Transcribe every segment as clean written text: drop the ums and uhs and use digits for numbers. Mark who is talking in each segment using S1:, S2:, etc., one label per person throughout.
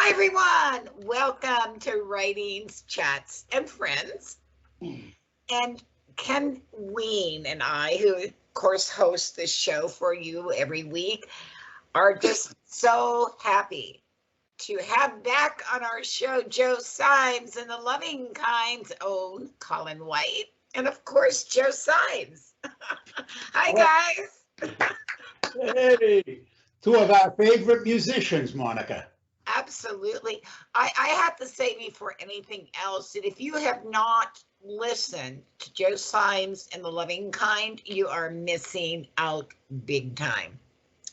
S1: Hi, everyone. Welcome to Writings, Chats, and Friends. And Ken Ween and I, who, of course, host this show for you every week, are just so happy to have back on our show Joe Symes and the Loving Kind's own Colin White. And, of course, Joe Symes. Hi, guys.
S2: Hey, two of our favorite musicians, Monica.
S1: Absolutely. I have to say before anything else that if you have not listened to Joe Symes and the Loving Kind, you are missing out big time.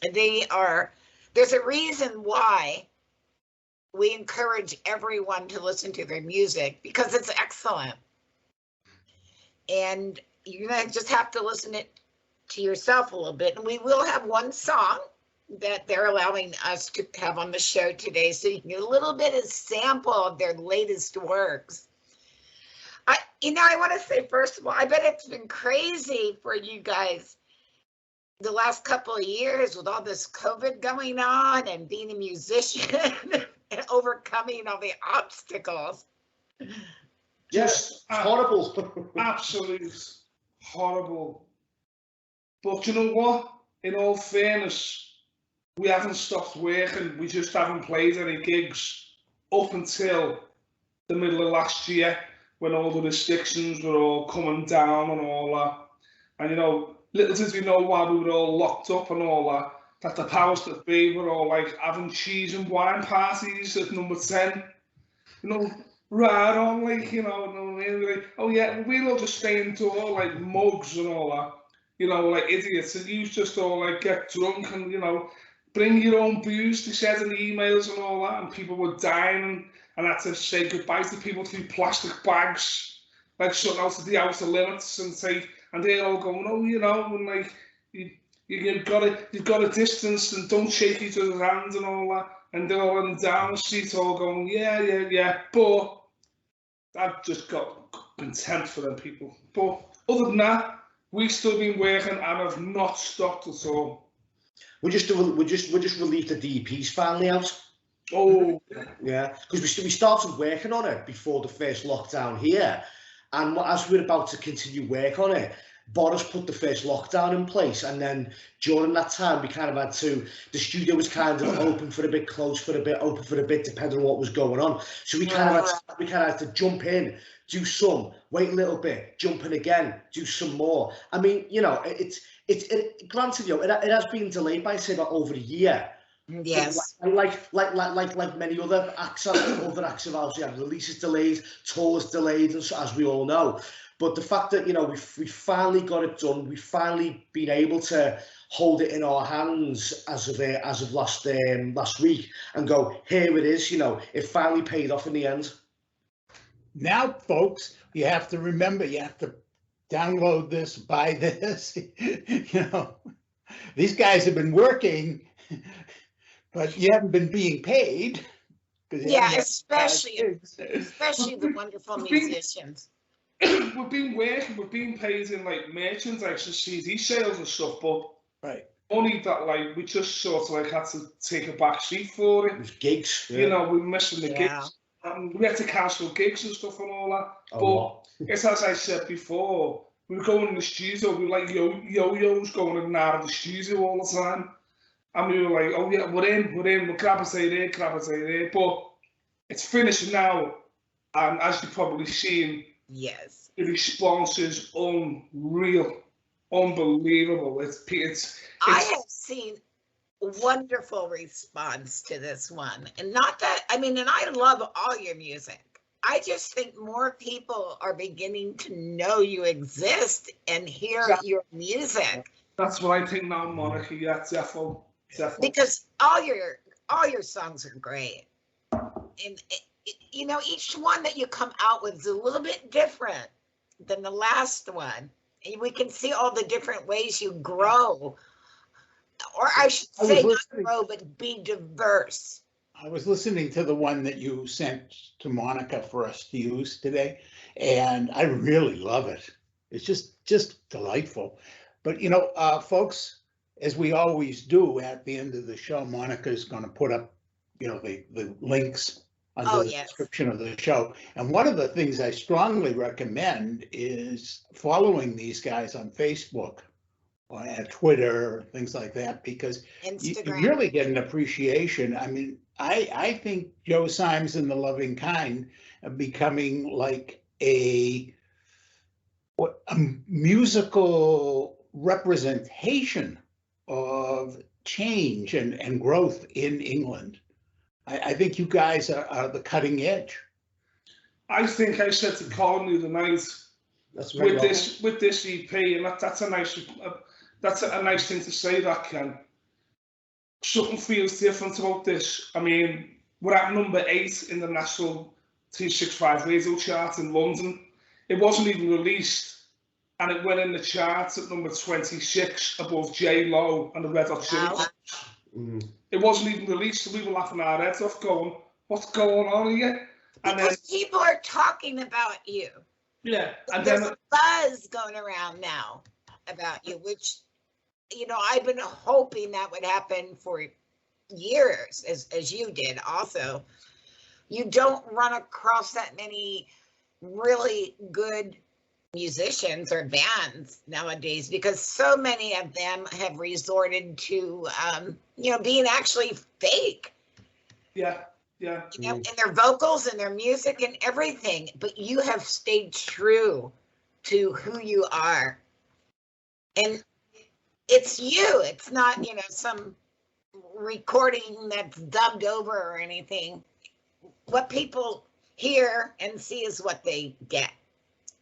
S1: And there's a reason why we encourage everyone to listen to their music because it's excellent. And you're going to just have to listen it to yourself a little bit. And we will have one song that they're allowing us to have on the show today, so you can get a little bit of sample of their latest works. I want to say, first of all, I bet it's been crazy for you guys the last couple of years with all this COVID going on and being a musician and overcoming all the obstacles.
S3: Yes, horrible. Absolute horrible. But you know what? In all fairness, we haven't stopped working. We just haven't played any gigs up until the middle of last year when all the restrictions were all coming down and all that. And, you know, little did we know while we were all locked up and all that the powers that be were all like having cheese and wine parties at number 10. You know, right on, like, you know, like, oh yeah, we'll all just stay indoors like mugs and all that. You know, like idiots. And you just all like get drunk and, you know, bring your own booze, they said in the emails and all that, and people were dying and had to say goodbye to people through plastic bags, like something else at the outer limits, and they're all going, oh, you know, and like you've got a distance and don't shake each other's hands and all that, and they're all in down the street all going, yeah, but I've just got contempt for them people. But other than that, we've still been working and have not stopped at all.
S4: We just released the DPs finally out.
S3: Oh,
S4: yeah, because we started working on it before the first lockdown here, and as we're about to continue work on it, Boris put the first lockdown in place, and then during that time we kind of had to. The studio was kind of open for a bit, closed for a bit, open for a bit, depending on what was going on. So we kind of had to jump in, do some, wait a little bit, jump in again, do some more. I mean, you know, it's granted, you know, it has been delayed by say about over a year.
S1: Yes.
S4: Like many other acts of ours, yeah, releases delayed, tours delayed, and so, as we all know. But the fact that, you know, we finally got it done, we've finally been able to hold it in our hands as of last week and go, here it is, you know, it finally paid off in the end.
S2: Now, folks, you have to remember, you have to download this, buy this. You know, these guys have been working, but you haven't been being paid.
S1: Yeah, especially the wonderful musicians.
S3: We've been working, we've been paid in like merchandise and CD sales and stuff, but only that like we just sort of like had to take a back seat for it.
S4: It was gigs,
S3: you know, we were missing the gigs. We had to cancel gigs and stuff and all that. But it's as I said before, we were going in the studio, we were like yo-yos going in and out of the studio all the time. And we were like, oh yeah, we're in, we'll grab a day there, But it's finished now. And as you've probably seen,
S1: yes,
S3: the response is unreal, unbelievable. It's
S1: I have seen wonderful response to this one, and not that I mean, and I love all your music. I just think more people are beginning to know you exist and hear your music.
S3: That's what I think now, Monica. Yeah, definitely.
S1: Because all your songs are great, and you know, each one that you come out with is a little bit different than the last one. And we can see all the different ways you grow. Or I should say not grow, but be diverse.
S2: I was listening to the one that you sent to Monica for us to use today, and I really love it. It's just delightful. But, you know, folks, as we always do at the end of the show, Monica is going to put up the links under
S1: Oh,
S2: the
S1: yes.
S2: description of the show. And one of the things I strongly recommend is following these guys on Facebook or at Twitter, things like that, because you
S1: Instagram.
S2: really get an appreciation. I mean, I think Joe Symes and the Loving Kind are becoming like a musical representation of change and growth in England. I think you guys are the cutting edge.
S3: I think I said to Colin the other night, with this EP, and that's a nice thing to say, that Ken. Something feels different about this. I mean, we're at number 8 in the national 265 radio chart in London. It wasn't even released, and it went in the charts at number 26 above J Lo and the Red Hot Chili Peppers. It wasn't even released, so we were laughing our heads off going, what's going on here? And
S1: because people are talking about you.
S3: Yeah. And
S1: there's a buzz going around now about you, which, I've been hoping that would happen for years, as you did also. You don't run across that many really good musicians or bands nowadays, because so many of them have resorted to being actually fake.
S3: Yeah
S1: in their vocals and their music and everything, but you have stayed true to who you are, and it's you. It's not some recording that's dubbed over or anything. What people hear and see is what they get.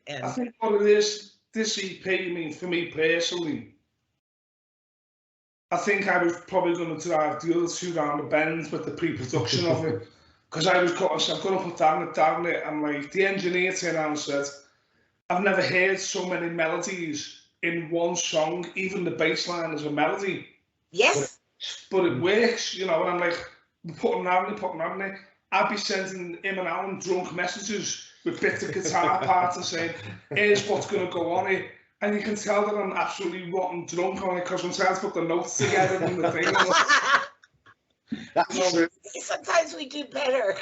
S1: And
S3: I think what it is, this EP, I mean, for me personally, I think I was probably going to drive the other two round the bend with the pre-production of it, because I've got to put down it, and like the engineer turned around and said, I've never heard so many melodies in one song. Even the bass line is a melody.
S1: Yes.
S3: But it works, and I'm like, putting it. I'd be sending him and Alan drunk messages with bits of guitar parts and saying, here's what's going to go on here. And you can tell that I'm absolutely rotten drunk on it, because I'm trying to put the notes together and the thing.
S4: That's true.
S1: Sometimes we do better.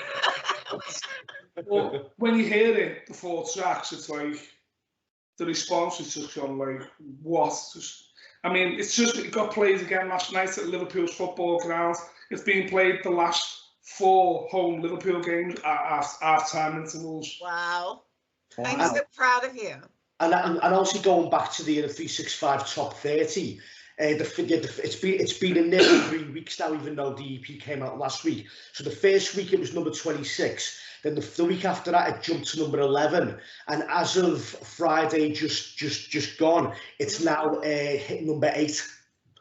S3: But when you hear it, the 4 tracks, it's like, the response is just on like, what? It got played again last night at Liverpool's football ground. It's been played the last 4 home Liverpool games at half-time intervals.
S1: Wow. I'm so proud of you.
S4: And also going back to the 365 top 30, it's been in nearly 3 weeks now, even though the EP came out last week. So the first week it was number 26. Then the week after that it jumped to number 11, and as of Friday just gone, it's now hit number 8.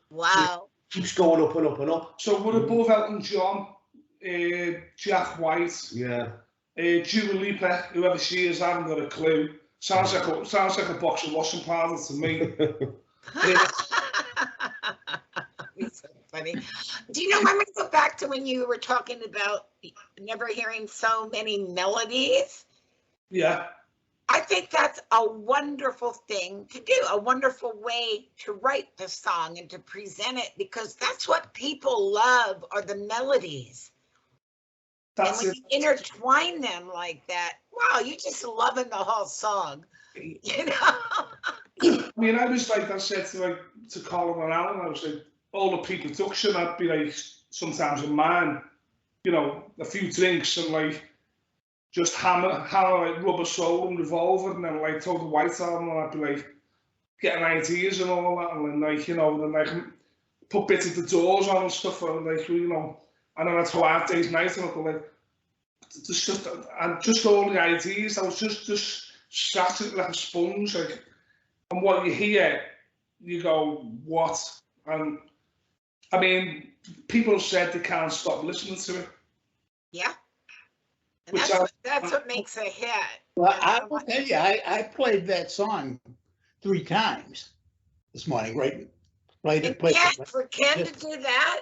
S1: Wow!
S4: So it keeps going up and up and up.
S3: So we're above Elton John, Jack White, Dua Lipa, whoever she is, I haven't got a clue. Sounds like a box of washing powder to me.
S1: It's so funny. Do you know, let me go back to when you were talking about never hearing so many melodies.
S3: Yeah.
S1: I think that's a wonderful thing to do, a wonderful way to write the song and to present it, because that's what people love, are the melodies. And when you intertwine them like that, wow, you're just loving the whole song,
S3: I mean, I was like, I said to Colin and Alan, I was like, all the pre-production, I'd be like, sometimes in mine, a few drinks and like, just hammer like Rubber Soul and Revolver, and then like Total White Album, and I'd be like, getting ideas and all that, and then like, then like, put bits of the Doors on and stuff, and like, and then I'd go Hard Day's Night, and I'd go like, just all the ideas, I was just sat like a sponge, like, and what you hear, you go, what? And I mean, people said they can't stop listening to it.
S1: Yeah. And that's what makes a hit.
S2: Well, I will tell you, I played that song 3 times this morning, right?
S1: For Ken to do that?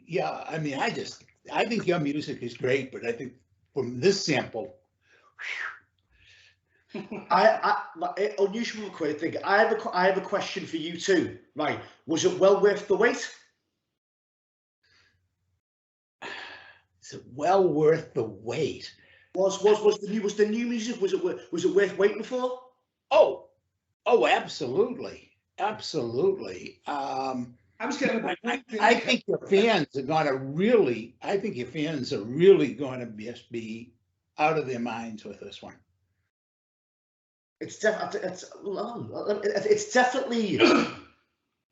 S2: Yeah, I mean, I think your music is great, but I think from this sample,
S4: unusual quick thing. I have a question for you too. Right? Was it well worth the wait?
S2: it's well worth the wait.
S4: Was the new music, was it worth waiting for?
S2: Oh, absolutely, absolutely.
S3: I was getting a bit.
S2: I think your fans are going to really. I think your fans are really going to be out of their minds with this one.
S4: It's definitely.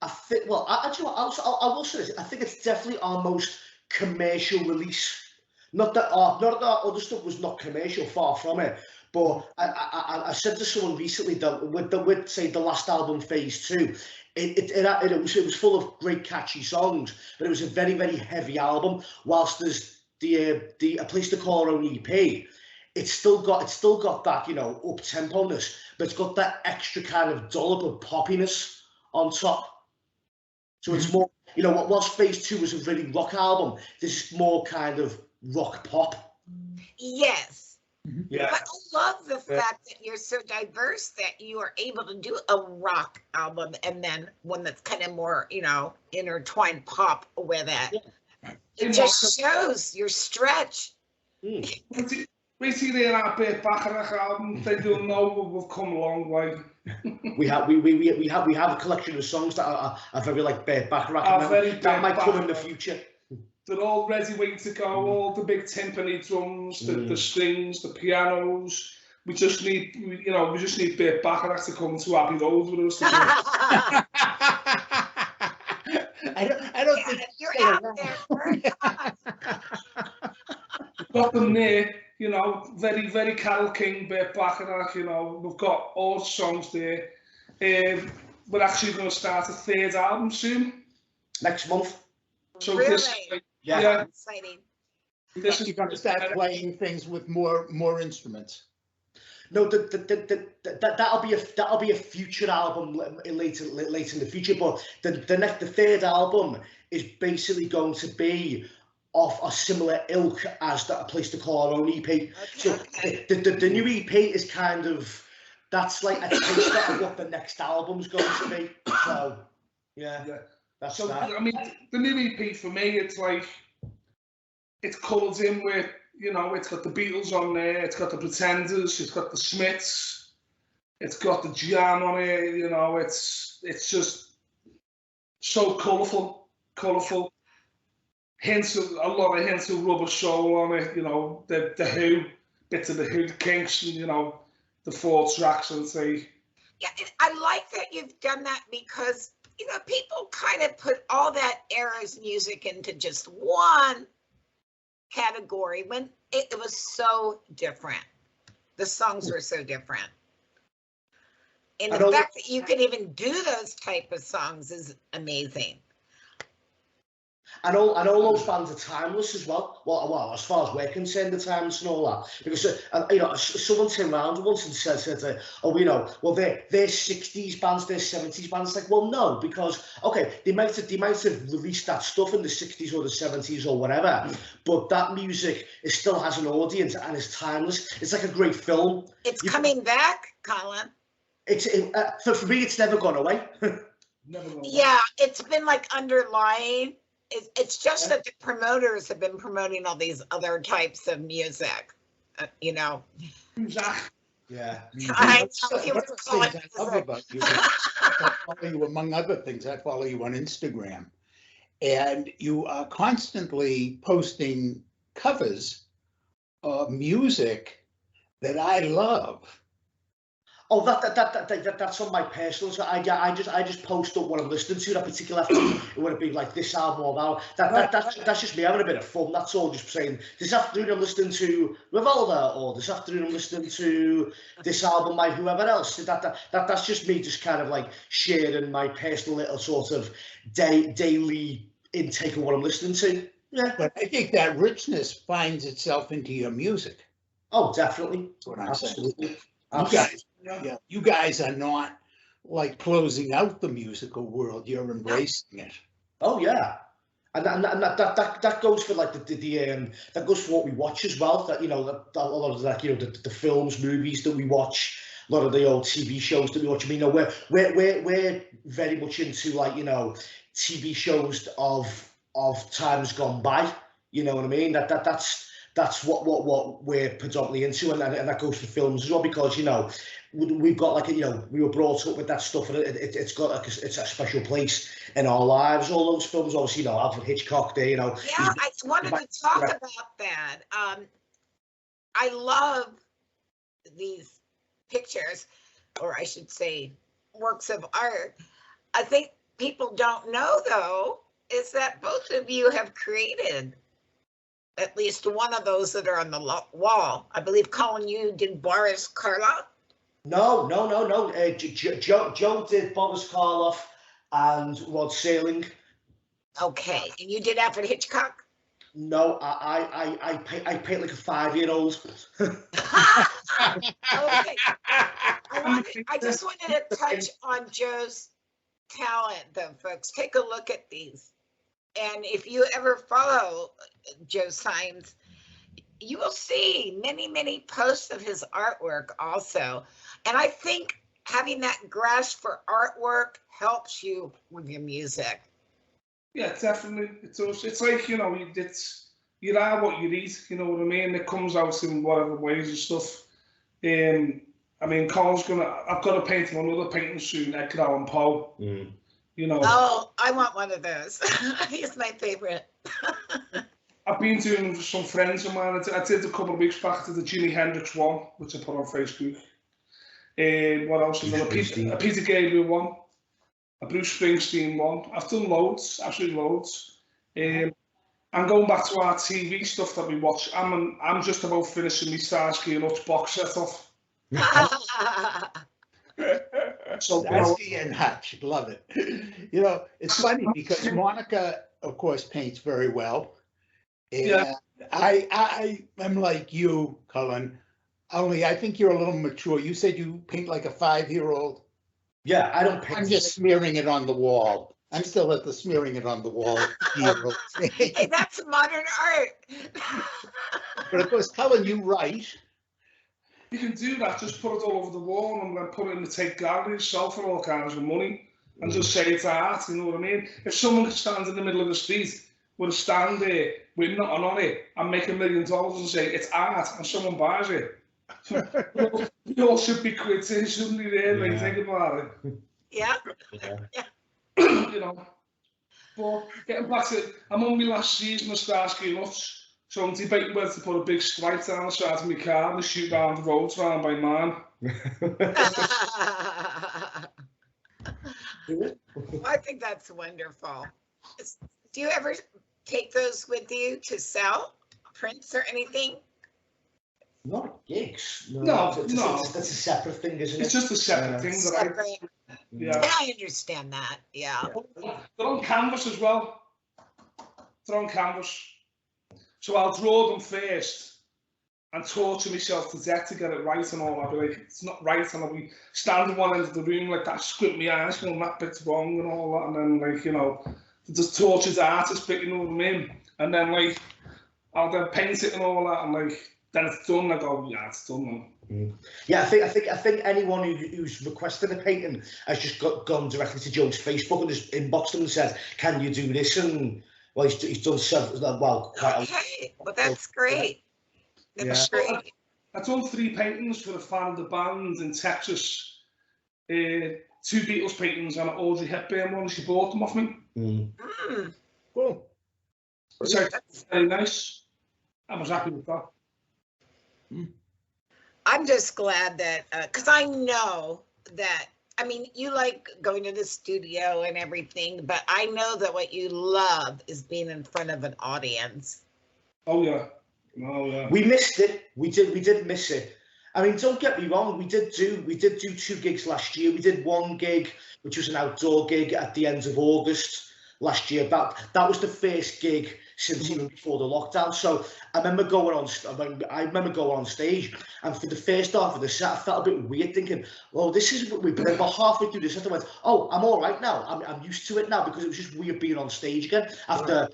S4: I think. Well, I will say this. I think it's definitely our most commercial release. Not that our other stuff was not commercial, far from it. But I said to someone recently that with say the last album, Phase 2, it was full of great catchy songs, but it was a very, very heavy album. Whilst there's the A Place to Call Our Own EP, it's still got that, you know, up tempo-ness, but it's got that extra kind of dollop of poppiness on top. So it's more, you know, whilst Phase 2 was a really rock album, this is more kind of rock pop.
S1: Yes.
S3: Yeah.
S1: But I love the fact that you're so diverse that you are able to do a rock album and then one that's kind of more, you know, intertwined pop with it. Yeah. It just shows your stretch.
S3: Wait till they have Burt Bacharach album, they don't know we've come a long way.
S4: we have a collection of songs that are very like Burt Bacharach. That might come in the future.
S3: They're all ready, waiting to go. All the big timpani drums, the strings, the pianos. We just need, you know, Burt Bacharach to come to Abbey Road with us.
S2: I don't think
S1: you're out there.
S3: We've got them there, you know, very, very Carole King, Burt Bacharach. You know, we've got all songs there. We're actually going to start a third album soon.
S4: Next month.
S3: So
S1: really?
S3: Yeah.
S1: Exciting.
S2: You're going to start playing things with more instruments.
S4: No, that'll be a future album later in the future. But the third album is basically going to be of a similar ilk as A Place to Call Our Own EP. Okay, so the new EP is kind of, that's like a taste of what the next album's going to be. So yeah. That's so that.
S3: I mean, the new EP for me, it's like, it's colored in with, you know, it's got the Beatles on there, it's got the Pretenders, it's got the Smiths, it's got the Jam on it, you know, it's just so colourful. A lot of hints of Rubber Soul on it, you know, the Who, bits of the Who, the Kinks, and, you know, the 4 tracks, I'd say.
S1: Yeah, I like that you've done that because, you know, people kind of put all that era's music into just one category when it was so different. The songs were so different. And the fact that you can even do those type of songs is amazing.
S4: And all those bands are timeless as well. Well, as far as we're concerned, the timeless and all that. Because you know, someone turned around once and said, oh, you know, well, they're 60s bands, they're 70s bands. It's like, well, no, because okay, they might have released that stuff in the 60s or the 70s or whatever, but that music still has an audience and is timeless. It's like a great film.
S1: It's coming back, Colin.
S4: For me, it's never gone away.
S3: Never gone away.
S1: Yeah, it's been like underlying. It's just that the promoters have been promoting all these other types of music, you know.
S4: Yeah.
S1: I
S2: love about you. I follow you, among other things, I follow you on Instagram. And you are constantly posting covers of music that I love.
S4: Oh, that's on my personal. So I just post up what I'm listening to that particular afternoon. It would have been like this album or that. That's just me having a bit of fun. That's all. Just saying this afternoon I'm listening to Revolver, or this afternoon I'm listening to this album by whoever else. That's just me, just kind of like sharing my personal little sort of daily intake of what I'm listening to. Yeah.
S2: But I think that richness finds itself into your music.
S4: Oh, definitely.
S2: That's what I'm saying. You guys are not like closing out the musical world. You're embracing it.
S4: Oh yeah, and that goes for like that goes for what we watch as well. That, you know, a lot of that, you know, the films, movies that we watch, a lot of the old TV shows that we watch. I mean, you know, we're very much into, like, you know, TV shows of times gone by. You know what I mean? That's what we're predominantly into, and that goes for films as well, because, you know, we've got like, you know, we were brought up with that stuff, and it's got like it's a special place in our lives. All those films, obviously, you know, Alfred Hitchcock, there, you know.
S1: Yeah, I wanted to talk about that. I love these pictures, or I should say works of art. I think people don't know, though, is that both of you have created at least one of those that are on the wall. I believe, Colin, you did Boris Karloff.
S4: No. Joe did Boris Karloff and Rod Serling.
S1: Okay, and you did Alfred Hitchcock?
S4: No, I paint like a 5-year-old.
S1: Okay. I just wanted to touch on Joe's talent, though, folks. Take a look at these. And if you ever follow Joe Symes, you will see many, many posts of his artwork also. And I think having that grasp for artwork helps you with your music.
S3: Yeah, definitely. It's like, you know, you are what you eat, you know what I mean? It comes out in whatever ways and stuff. I mean, I've got to paint him another painting soon, Edgar Allan Poe. You know.
S1: Oh, I want one of those. He's my favorite.
S3: I've been doing some friends of mine. I did a couple of weeks back to the Jimi Hendrix one, which I put on Facebook. What else? A Peter Gabriel one, a Bruce Springsteen one. I've done loads, absolutely loads. And going back to our TV stuff that we watch, I'm just about finishing my Starsky and Hutch box set off.
S2: So Starsky and Hutch, love it. You know, it's funny because Monica, of course, paints very well. And yeah. I am like you, Colin, only I think you're a little mature. You said you paint like a 5-year-old.
S4: Yeah, I don't paint.
S2: I'm just smearing it on the wall. I'm still at the smearing it on the wall.
S1: Hey, that's modern art.
S2: But of course, Colin, you write.
S3: You can do that, just put it all over the wall and then put it in the take gallery, sell for all kinds of money, and just say it's art, you know what I mean? If someone stands in the middle of the street with a stand there, with nothing on it, and make $1 million and say it's art, and someone buys it, we all should be quitting, shouldn't we, there, when you think about it?
S1: Yeah.
S3: You know, but getting back to it, I'm on my last season of Starsky and Hutch. So I'm debating whether to put a big stripe down the side of my car and shoot round the roads round by man.
S1: I think that's wonderful. Do you ever take those with you to sell prints or anything?
S4: Not gigs.
S3: No.
S4: That's a separate thing, isn't it?
S3: It's just a separate thing that
S1: Yeah, I understand that. Yeah.
S3: They're on canvas as well. They're on canvas. So I'll draw them first and torture myself to death to get it right and all. I'll be like, it's not right, and I'll be standing one end of the room like that, squint my eyes, going, that bit's wrong and all that, and then, like, you know, just torture the artist bit, you know what I mean? And then, like, I'll then paint it and all that, and, like, then it's done. I go, yeah, it's done now.
S4: Yeah, I think anyone who's requested a painting has just gone directly to Joe's Facebook and just inboxed him and said, "Can you do this?" And well, he's done several. Well,
S1: okay, well, that's great. That's great.
S3: I've done 3 paintings for a fan of the band in Texas. 2 Beatles paintings and an Audrey Hepburn one. She bought them off me.
S2: Cool.
S3: So very nice. I was happy with that.
S1: I'm just glad that, because I know that, I mean, you like going to the studio and everything, but I know that what you love is being in front of an audience.
S3: Oh, yeah.
S4: We missed it. We did miss it. I mean, don't get me wrong. We did do 2 gigs last year. We did 1 gig, which was an outdoor gig at the end of August last year. That was the first gig since even before the lockdown. So I remember going on stage, and for the first half of the set, I felt a bit weird, thinking, "Oh, this is what we've been about halfway through the set." I went, "Oh, I'm all right now. I'm used to it now," because it was just weird being on stage again after.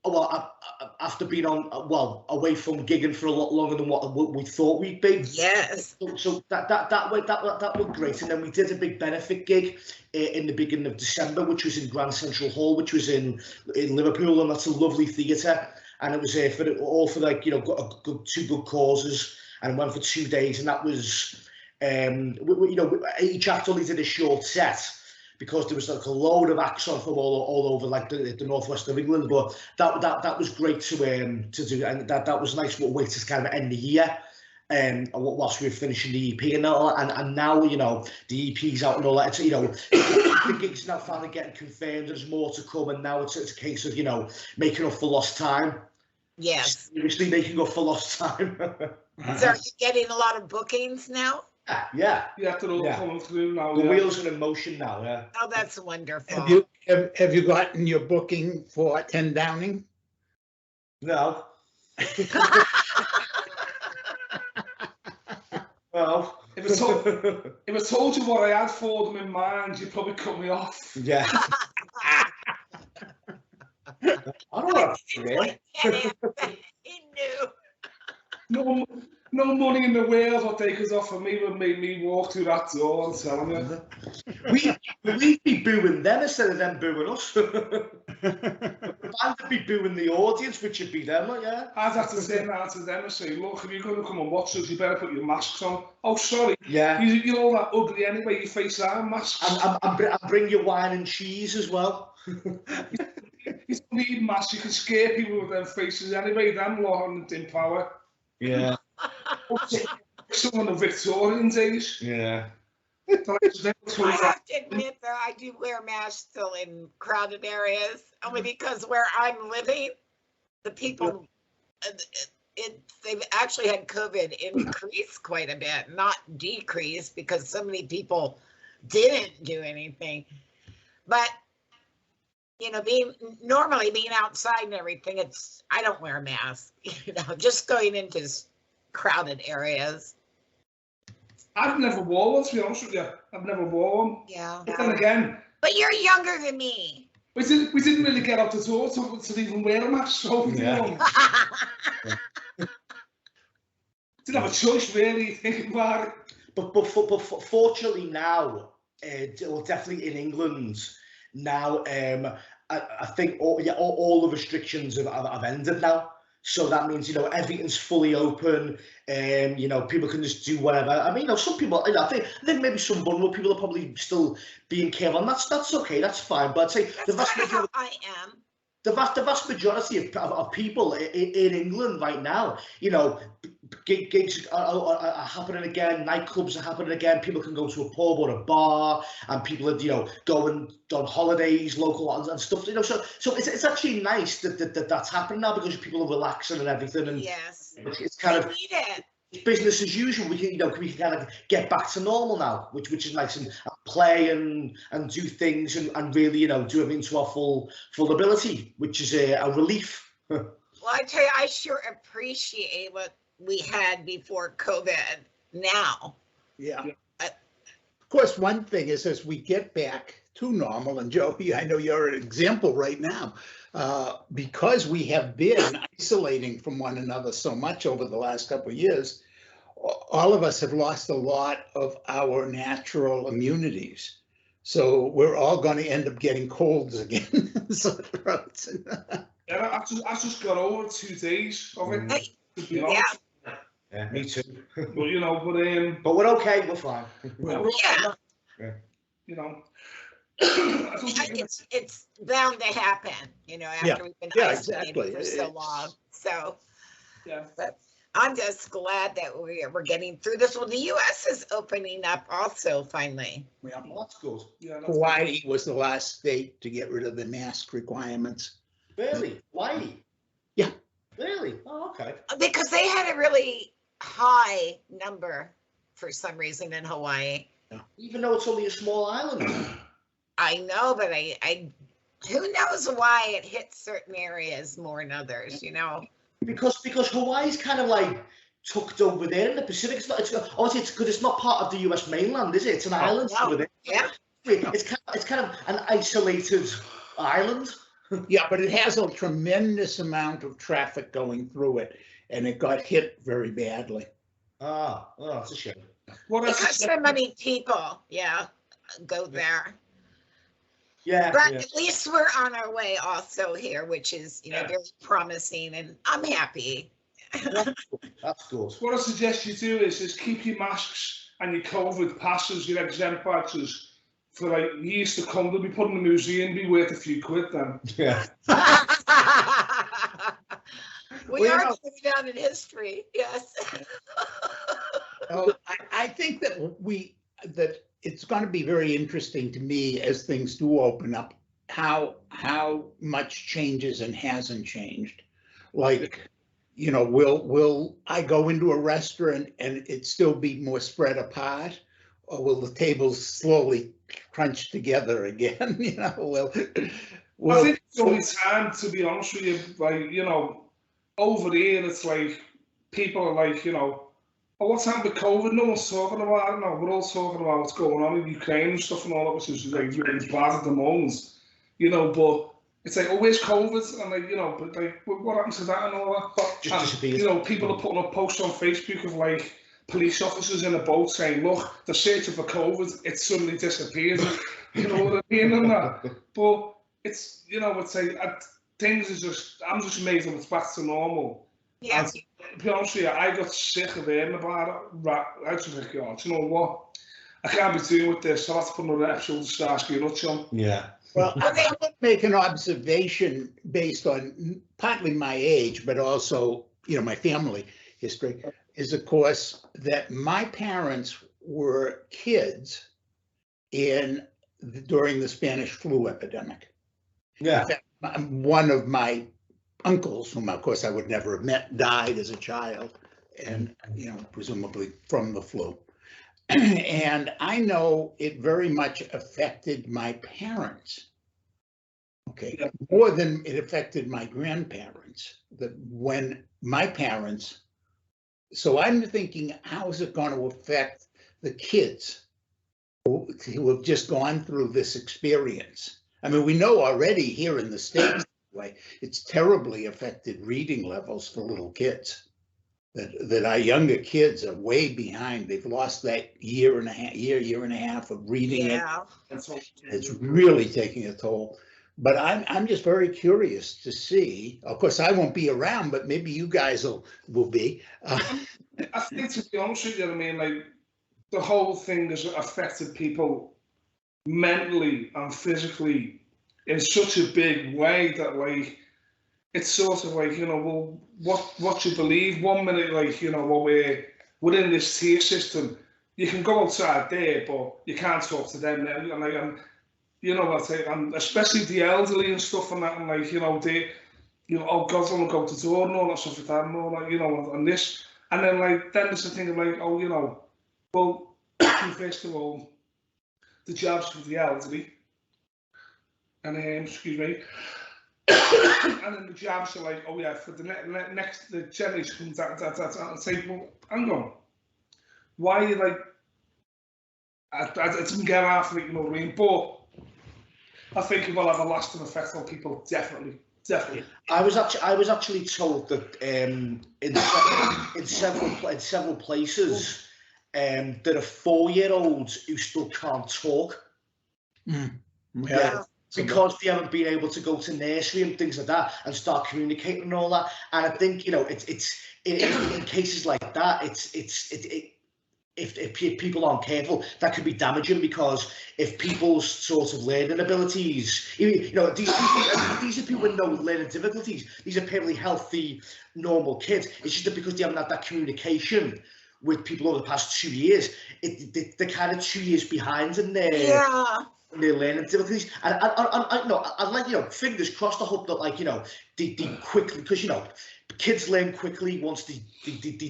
S4: Well, after being away from gigging for a lot longer than what we thought we'd be.
S1: Yes.
S4: So that went great, and then we did a big benefit gig in the beginning of December, which was in Grand Central Hall, which was in Liverpool, and that's a lovely theatre. and it was for like, you know, two good causes, and it went for 2 days, and that was, you know, each act only did a short set because there was like a load of acts on from all over like the northwest of England, but that was great to do, and that was a nice way to kind of end the year. Whilst we were finishing the EP and now, you know, the EP's out and all that, it's, you know, the gigs now finally getting confirmed, there's more to come, and now it's a case of, you know, making up for lost time.
S1: Yes.
S4: Seriously making up for lost time.
S1: So are you getting a lot of bookings now?
S4: Yeah.
S3: Yeah, they're all coming through now.
S4: The wheels are in motion now, yeah.
S1: Oh, that's wonderful.
S2: Have you gotten your booking for 10 Downing?
S4: No. Well,
S3: if I told you what I had for them in mind, you'd probably cut me off.
S4: Yeah. I don't know.
S1: He knew.
S3: No money in the world what they could offer me would make me walk through that door, I'm telling you.
S4: We'd be booing them instead of them booing us. The band would be booing the audience, which would be them, like, yeah.
S3: I'd have to turn around to them and say, look, if you're going to come and watch us, you better put your masks on. Oh, sorry.
S4: Yeah.
S3: You're all that ugly anyway, your face are masks.
S4: And bring your wine and cheese as well.
S3: You don't need masks, you can scare people with their faces anyway, them lot in power.
S4: Yeah.
S3: Some of the Victorian days.
S4: Yeah.
S1: I have to admit that I do wear masks still in crowded areas, only because where I'm living, the people, they've actually had COVID increase quite a bit, not decrease, because so many people didn't do anything. But, you know, normally being outside and everything, I don't wear a mask, you know, just going into crowded areas.
S3: I've never wore one, to be honest with you. I've never wore one.
S1: Yeah.
S3: But then again...
S1: But you're younger than me.
S3: We didn't really get out the door to even wear a mask, so we didn't have a choice, really, thinking about it.
S4: But fortunately now, well, definitely in England, now, I think all the restrictions have ended now. So that means, you know, everything's fully open, you know, people can just do whatever. I mean, you know, some people, you know, I think maybe some vulnerable people are probably still being careful, and that's okay, that's fine. But I'd say
S1: the vast majority, I am.
S4: The vast majority of people in England right now, you know, gigs are happening again, nightclubs are happening again, people can go to a pub or a bar, and people are, you know, going on holidays, local and stuff, you know, so it's actually nice that that's happening now, because people are relaxing and everything, and
S1: yes,
S4: it's kind of business as usual. We can, you know, we can kind of get back to normal now, which is nice, and play and do things and really, you know, do everything to our full ability, which is a relief.
S1: Well, I tell you, I sure appreciate what we had before COVID now.
S2: Yeah. Of course, one thing is, as we get back to normal, and Joey, I know you're an example right now, because we have been isolating from one another so much over the last couple of years, all of us have lost a lot of our natural immunities. So we're all going to end up getting colds again. Sore throats.
S3: Yeah, I just got over 2 days of it.
S4: Yeah, me too.
S3: But you know,
S4: but we're okay. We're fine.
S1: Yeah.
S3: You know,
S1: it's bound to happen. You know, after we've been isolated for so long. So,
S3: yeah.
S1: But I'm just glad that we're getting through this. Well, the U.S. is opening up also finally.
S2: Yeah,
S4: well, that's good.
S3: Yeah,
S2: Hawaii was the last state to get rid of the mask requirements.
S4: Really? Hawaii?
S2: Yeah.
S4: Really? Oh, okay.
S1: Because they had a really high number for some reason in Hawaii.
S2: Yeah.
S4: Even though it's only a small island.
S1: I know, but I who knows why it hits certain areas more than others, you know? Because
S4: Hawaii's kind of like tucked over there in the Pacific. It's not. Obviously it's because it's not part of the U.S. mainland, is it? It's an island over there.
S1: Yeah.
S4: It's kind of an isolated island.
S2: Yeah, but it has a tremendous amount of traffic going through it, and it got hit very badly.
S4: Oh, that's a shame.
S1: Because so many people, go there.
S4: Yeah.
S1: But
S4: Yeah.
S1: at least we're on our way also here, which is, you know, very promising, and I'm happy.
S4: That's good.
S3: What I suggest you do is keep your masks and your COVID passes, your exempt badges for like years to come. They'll be put in the museum, be worth a few quid then.
S4: Yeah.
S1: We
S2: Well,
S1: are
S2: you know,
S1: going down in history, yes.
S2: I think that that it's going to be very interesting to me as things do open up, how much changes and hasn't changed. Like, you know, will I go into a restaurant and it still be more spread apart, or will the tables slowly crunch together again? You know,
S3: I think it's only time, to be honest with you. Like, you know, over here, it's like people are like, you know, oh, what's happened with COVID? No one's talking about it now. We're all talking about what's going on in Ukraine and stuff and all that, which is like really bad at the moment, you know. But it's like, oh, where's COVID? And like, you know, but like, what happened to that and all that? But
S4: Just disappeared.
S3: you know, people are putting up posts on Facebook of like police officers in a boat saying, look, they're searching for COVID. It suddenly disappeared. You know what I mean? And that. But it's, you know, it's like things are just, I'm just amazed that it's back to normal.
S1: Yeah.
S3: And to be honest with you, I got sick of hearing about it. I was like, oh, do you know what? I can't be doing with this. I'll have to put another episode of Starsky and Hutch on.
S4: Yeah.
S2: Well, I'm going to make an observation based on partly my age, but also, you know, my family history, is of course that my parents were kids during the Spanish flu epidemic.
S4: Yeah.
S2: One of my uncles, whom of course I would never have met, died as a child, and, you know, presumably from the flu. And I know it very much affected my parents, okay, more than it affected my grandparents. That when my parents, so I'm thinking, how is it going to affect the kids who have just gone through this experience? I mean, we know already here in the States, it's terribly affected reading levels for little kids. That our younger kids are way behind. They've lost that year and a half of reading.
S1: Yeah.
S2: It's really taking a toll. But I'm just very curious to see. Of course, I won't be around, but maybe you guys will be.
S3: I think, to be honest with you, I mean, like, the whole thing has affected people mentally and physically in such a big way that, like, it's sort of like, you know, well, what you believe. 1 minute, like, you know, well, we're in this tier system. You can go outside there, but you can't talk to them. And like, you know what I say, and especially the elderly and stuff and that, and like, you know, you know, oh, God's gonna go to the door and all that stuff like that and all that, you know, and this, and then like, then there's the thing of like, oh, you know, well, first of all, the jobs for the elderly, and excuse me. And then the jabs are like, oh yeah, for the next the generation, that, and say, well, hang on, why are you like, I didn't get after it, you know what I mean? But I think it will have a lasting effect on people, definitely.
S4: I was actually told that in several places there are 4-year-olds who still can't talk. Yeah. Because they haven't been able to go to nursery and things like that and start communicating and all that. And I think, you know, it's in cases like that, if people aren't careful, that could be damaging, because if people's sort of learning abilities, you know, these are people with no learning difficulties. These are perfectly healthy, normal kids. It's just that because they haven't had that communication with people over the past 2 years, they're kind of 2 years behind in their learning difficulties. And I know, I'd like, you know, fingers crossed. I hope that, like, you know, they quickly, because, you know, kids learn quickly once they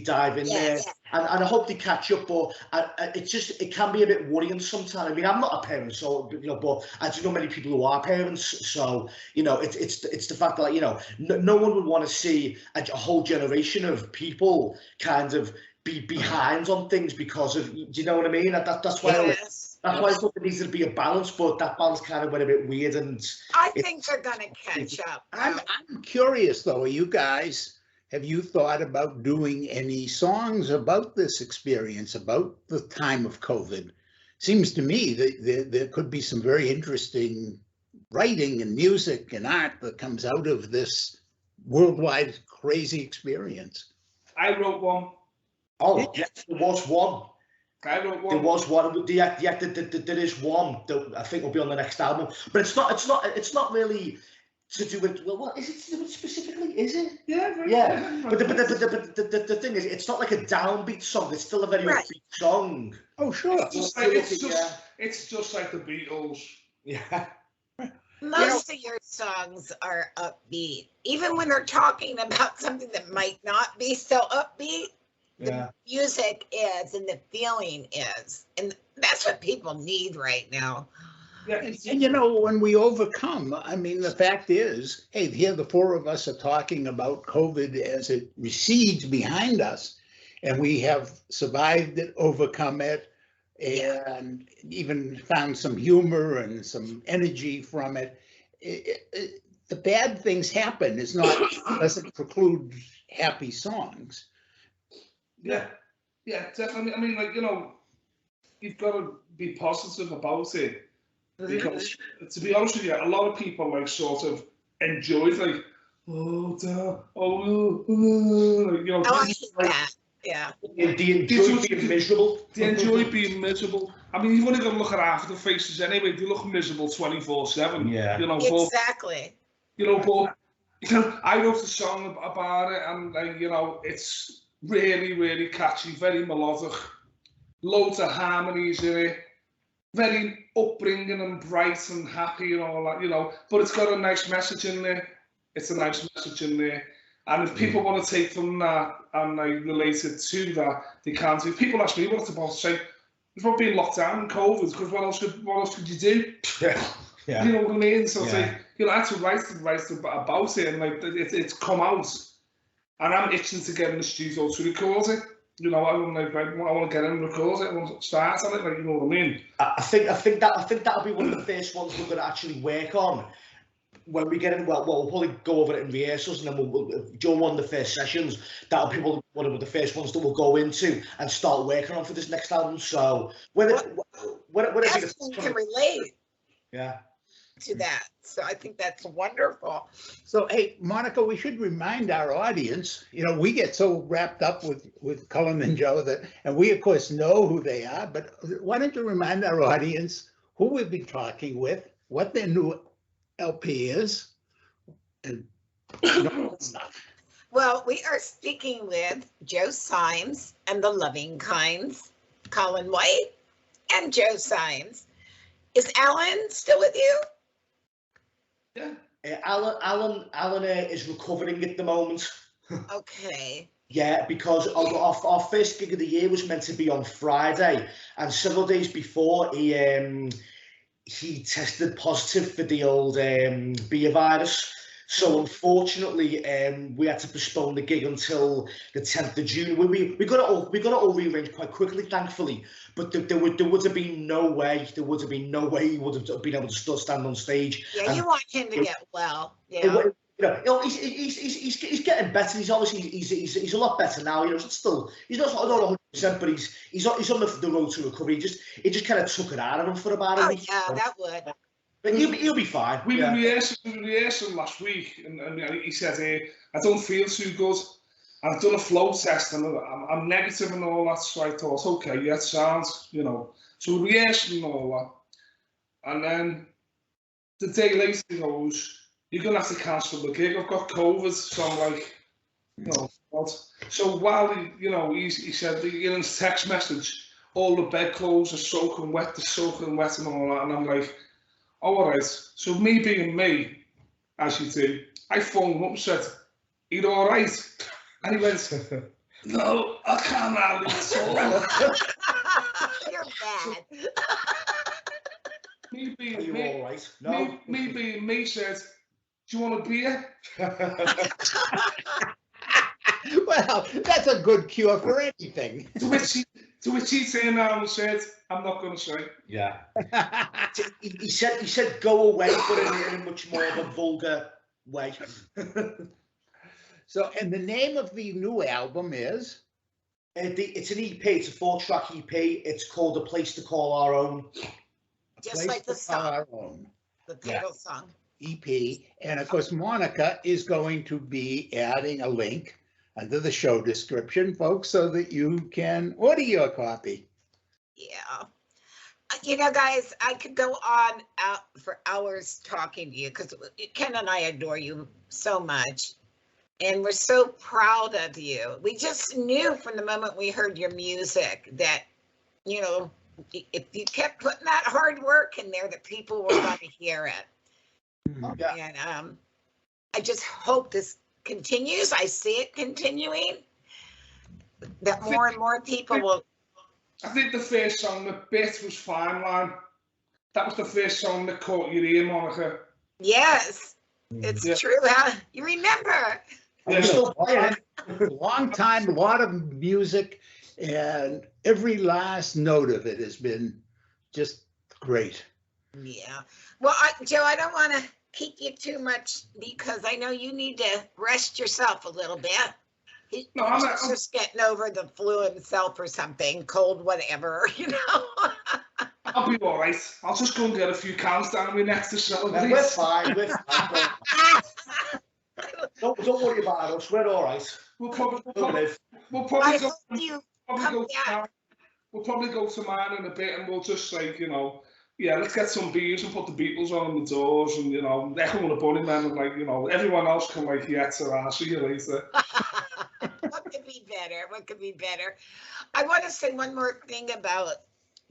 S4: dive in there. And I hope they catch up. But it can be a bit worrying sometimes. I mean, I'm not a parent, so, you know, but I do know many people who are parents. So, you know, it's the fact that, you know, no one would want to see a whole generation of people kind of be behind on things because of, do you know what I mean? That's why. That's why I thought there needs to be a balance, but that balance kind of went a bit weird. And
S1: I think they're going to catch up.
S2: I'm curious, though. Have you thought about doing any songs about this experience, about the time of COVID? Seems to me that there could be some very interesting writing and music and art that comes out of this worldwide crazy experience.
S3: I wrote one.
S4: Oh, yes, there was one.
S3: I wrote one.
S4: There was one. Yeah, there is one that I think will be on the next album. But it's not really to do with, well, what is it to do with specifically? Is it?
S3: Yeah.
S4: Yeah. But the thing is, it's not like a downbeat song. It's still a very upbeat song.
S2: Oh, sure.
S3: It's just like the Beatles.
S4: Yeah.
S1: Most of your songs are upbeat, even when they're talking about something that might not be so upbeat. The music is and the feeling is, and that's what people need right now.
S3: Yeah.
S2: And you know, when we overcome, I mean, the fact is, hey, here the four of us are talking about COVID as it recedes behind us, and we have survived it, overcome it, and even found some humor and some energy from it. The bad things happen. It's not, doesn't preclude happy songs.
S3: Yeah, definitely. I mean, like, you know, you've got to be positive about it. Because, to be honest with you, a lot of people, like, sort of enjoyed, like, you know.
S1: I like that. Yeah.
S4: They enjoy being miserable.
S3: They enjoy being miserable. I mean, you've only got to look at half of the faces anyway. They look miserable 24/7.
S4: Yeah.
S3: You know,
S1: Exactly.
S3: But, you know, I wrote a song about it, and you know, it's really, really catchy, very melodic, loads of harmonies in it, very upbringing and bright and happy and all that, you know. But it's got a nice message in there. It's a nice message in there. And if people want to take from that and like relate it to that, they can. If people ask me what it's about, say it's about being locked down and COVID, because what else could you do?
S4: Yeah.
S3: You know what I mean? So it's like, you know, I had to write about it, and like it's come out, and I'm itching to get in the studio to record it. You know, I want to get in and record it. I want to start on it, like, you know what I mean?
S4: I think that'll be one of the first ones we're going to actually work on. When we get in, well, we'll probably go over it in rehearsals, and then we'll during one of the first sessions, that'll be one of the first ones that we'll go into and start working on for this next album. So when it
S1: can relate to that. So I think that's wonderful.
S2: So, hey, Monica, we should remind our audience, you know, we get so wrapped up with Colin and Joe that, and we of course know who they are, but why don't you remind our audience who we've been talking with, what their new LP is, and stuff.
S1: Well, we are speaking with Joe Symes and the Loving Kinds, Colin White and Joe Symes. Is Alan still with you?
S3: Yeah.
S4: Alan is recovering at the moment.
S1: Okay.
S4: Yeah, because our first gig of the year was meant to be on Friday, and several days before he tested positive for the old beer virus. So unfortunately, we had to postpone the gig until the 10th of June. We got it all rearranged quite quickly, thankfully. But there would have been no way. There would have been no way he would have been able to still stand on stage.
S1: Yeah, you want him to get well. Yeah.
S4: You know, he's getting better. He's obviously he's a lot better now. You know, he's not 100%, but he's on the road to recovery. It just kind of took it out of him for about a week.
S1: Yeah, that would.
S4: But he'll be fine.
S3: We were rehearsing last week, and he said, "Hey, I don't feel too good. I've done a flow test, and I'm negative and all that." So I thought, okay, yeah, it sounds, you know. So we're rehearsing and all that, and then the day later he goes, "You're gonna have to cancel the gig. I've got COVID." So I'm like, you know, what? So while he said in his text message, all the bedclothes are soaking wet, and all that, and I'm like, oh, all right. So me being me, as you do, I phoned him up and said, "You all right?" And he went, "No, I can't handle it at all."
S1: You're bad.
S4: Me being me, all right?
S3: No. Me being me said, "Do you want a beer?"
S2: Well, that's a good cure for anything.
S3: To which he turned around and said, "I'm not going to say."
S4: Yeah. he said go away, but in a much more of a vulgar way.
S2: So, and the name of the new album is?
S4: It's an EP. It's a 4-track EP. It's called A Place to Call Our Own.
S1: Just like the song.
S2: Our Own.
S1: the title song.
S2: EP. And of course, Monica is going to be adding a link under the show description, folks, so that you can order your copy.
S1: Yeah. You know, guys, I could go on out for hours talking to you because Ken and I adore you so much. And we're so proud of you. We just knew from the moment we heard your music that, you know, if you kept putting that hard work in there, that people were going to hear it.
S4: Yeah.
S1: And I just hope this continues. I see it continuing. That more and more people will.
S3: I think the first song that bit was Fine Line. That was the first song that caught your ear, Monica.
S1: Yes, it's true. Huh? You remember.
S4: I'm still playing.
S2: Long time, a lot of music, and every last note of it has been just great.
S1: Yeah. Well, Joe, I don't want to keep you too much because I know you need to rest yourself a little bit. He's just getting over the flu himself or something, cold, whatever, you know.
S3: I'll be all right. I'll just go and get a few cans down my next to celebrate.
S4: We're fine. We're fine. Don't worry about us. We're all right.
S3: We'll probably go to mine in a bit, and we'll just say, you know, yeah, let's get some beers and put the Beatles on the doors, and you know, Echo and the Bunnymen, and like, you know, everyone else can like, yeah, I'll see you later.
S1: What could be better? What could be better? I want to say one more thing about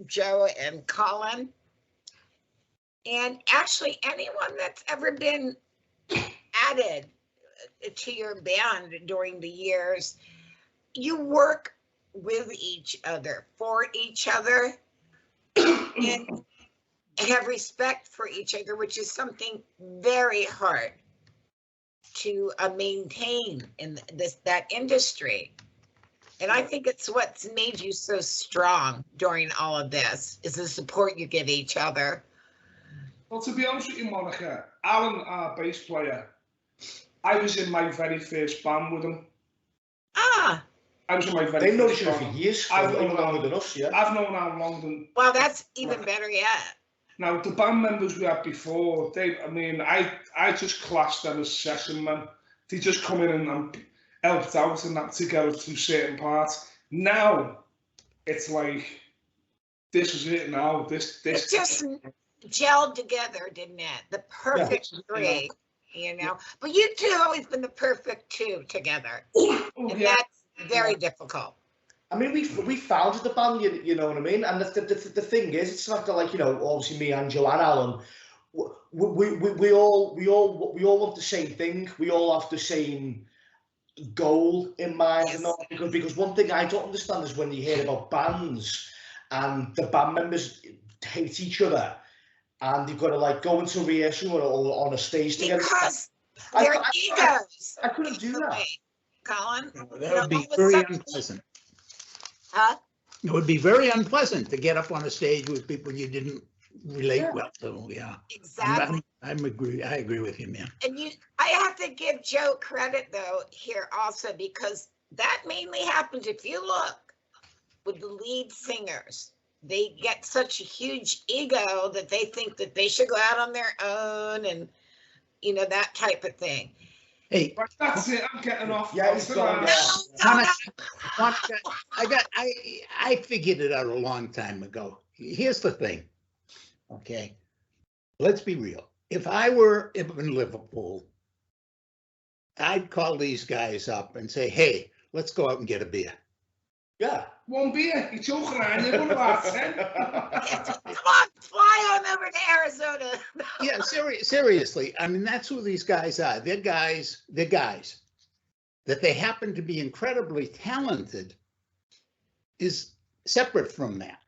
S1: Joe and Colin. And actually, anyone that's ever been added to your band during the years, you work with each other, for each other, and have respect for each other, which is something very hard to maintain in that industry. And I think it's what's made you so strong during all of this, is the support you give each other.
S3: Well, to be honest with you, Monica, Alan, our bass player, I was in my very first band with him.
S1: Ah.
S3: I was in my very
S4: They've known
S3: first
S4: each other
S3: band.
S4: for years.
S3: I've known
S4: longer than us, yeah.
S3: I've known Alan longer than.
S1: Well, that's even better yet.
S3: Now, the band members we had before, I just classed them as session men. They just come in and helped out and that to get us through certain parts. Now, it's like, this is it now. This.
S1: It just gelled together, didn't it? The perfect three, you know. But you two have always been the perfect two together. And that's very difficult.
S4: I mean, we founded the band, you know what I mean? And the thing is, it's not that, like, you know, obviously me and Joe and Alan, we all want the same thing. We all have the same goal in mind.
S1: Yes.
S4: Not because one thing I don't understand is when you hear about bands and the band members hate each other and you've got to like go into rehearsal or on a stage together.
S1: Because they're egos.
S4: I couldn't do that.
S1: Colin.
S2: That would be very unpleasant.
S1: Huh?
S2: It would be very unpleasant to get up on a stage with people you didn't relate well to. Yeah,
S1: Exactly.
S2: I agree with you, man.
S1: And I have to give Joe credit though here also, because that mainly happens if you look with the lead singers. They get such a huge ego that they think that they should go out on their own, and you know, that type of thing.
S2: Hey,
S3: Right, that's it. I'm getting off.
S4: Yeah, he's gone.
S2: Monica, I figured it out a long time ago. Here's the thing, okay? Let's be real. If I were in Liverpool, I'd call these guys up and say, hey, let's go out and get a beer.
S4: Yeah.
S3: One beer. You're joking around. You're going to have 10.
S1: Come on, fly on over to Arizona.
S2: Yeah, seriously. I mean, that's who these guys are. They're guys. That they happen to be incredibly talented is separate from that.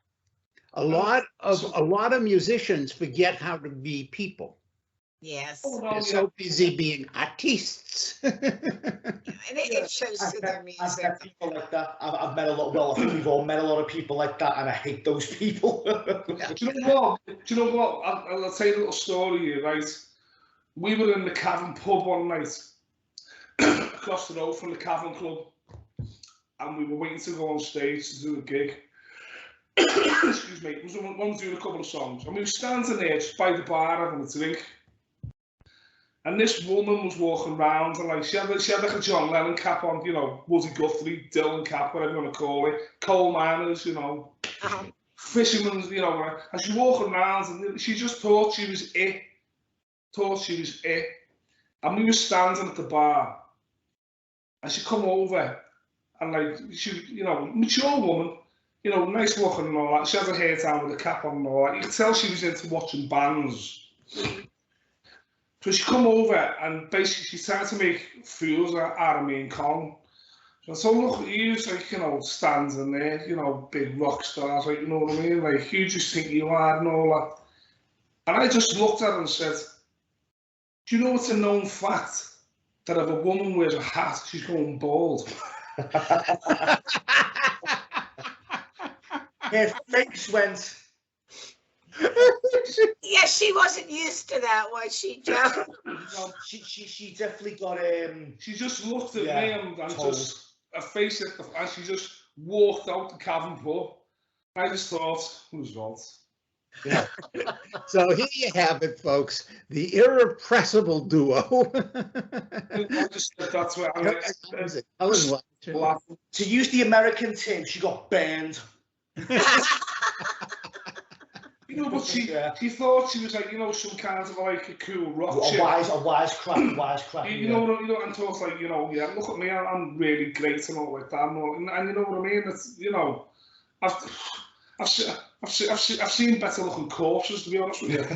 S2: A lot of musicians forget how to be people.
S1: Yes.
S2: They're so busy being artists.
S1: And it shows through their music.
S4: I've met people like that. I've met a lot. Well, I think we've all met a lot of people like that, and I hate those people.
S3: Do you know what? I'll tell you a little story here, right? We were in the Cavern pub one night, across the road from the Cavern Club, and we were waiting to go on stage to do a gig. excuse me, was one doing a couple of songs, and we were standing there just by the bar having a drink. And this woman was walking around, and like she had like a John Lennon cap on, you know, Woody Guthrie, Dylan cap, whatever you want to call it, coal miners, you know, fishermen, you know, and she walking around, and she just thought she was it, And we were standing at the bar, and she come over, and like she, you know, mature woman, you know, nice looking and all that. She had her hair down with a cap on and all that. You could tell she was into watching bands. So she come over and basically she tried to make fools out of me and Colin. So look, he was like, you know, standing there, you know, big rock stars, like, you know what I mean? Like, who do you think you are and all that? And I just looked at her and said, do you know it's a known fact that if a woman wears a hat, she's going bald?
S4: Her face went.
S1: Yeah, she wasn't used to that, was she, Joe?
S4: No, she definitely got
S3: She just looked at me and just her face hit and she just walked out the cabin pub. I just thought, who's fault?
S2: Yeah. So here you have it, folks. The irrepressible duo.
S3: I just that's what I mean.
S4: To use the American term, she got banned.
S3: You know, but she thought she was like, you know, some kind of like a cool rock chick.
S4: A wise crap.
S3: You know, and thought like, you know, yeah, look at me, I'm really great and all like that, and you know what I mean? It's, you know, I've seen better looking corpses, to be honest with you.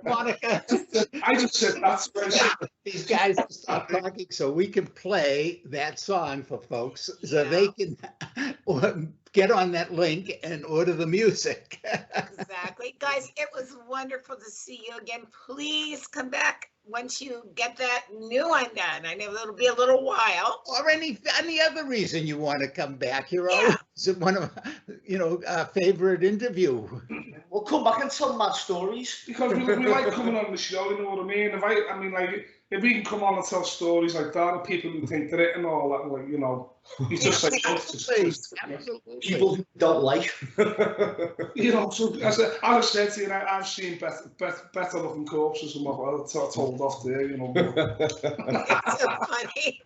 S2: Monica,
S3: I just said that's
S2: these guys stop talking so we can play that song for folks so they can get on that link and order the music.
S1: Exactly. Guys, it was wonderful to see you again. Please come back once you get that new one done. I know it'll be a little while.
S2: Or any other reason you want to come back. You're always one of our favorite interview.
S4: We'll come back and tell mad stories.
S3: Because we like coming on the show, you know what I mean? I mean, like, if we can come on and tell stories like that, and people who think they're it and all that, like, you know, it's just like,
S2: Absolutely.
S4: People who don't like.
S3: You know, so as I've said to you, I've seen better looking corpses and what I told off there, you know.
S1: It's so funny.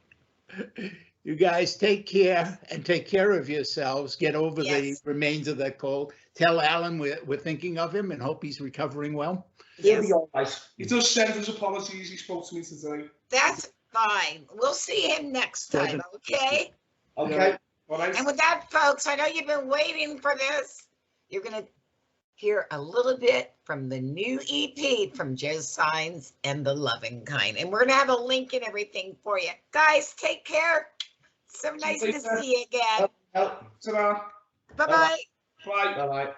S2: You guys take care and take care of yourselves. Get over the remains of that cold. Tell Alan we're thinking of him and hope he's recovering well.
S4: He'll be all right.
S3: He does send his apologies. He spoke to me today.
S1: That's fine. We'll see him next time, okay?
S4: Okay.
S3: Yeah. All right.
S1: And with that, folks, I know you've been waiting for this. You're going to hear a little bit from the new EP from Joe Symes and The Loving Kind. And we're going to have a link and everything for you. Guys, take care. So nice to see you again.
S3: Ta-da.
S1: Bye-bye.
S3: Bye.
S4: Bye-bye.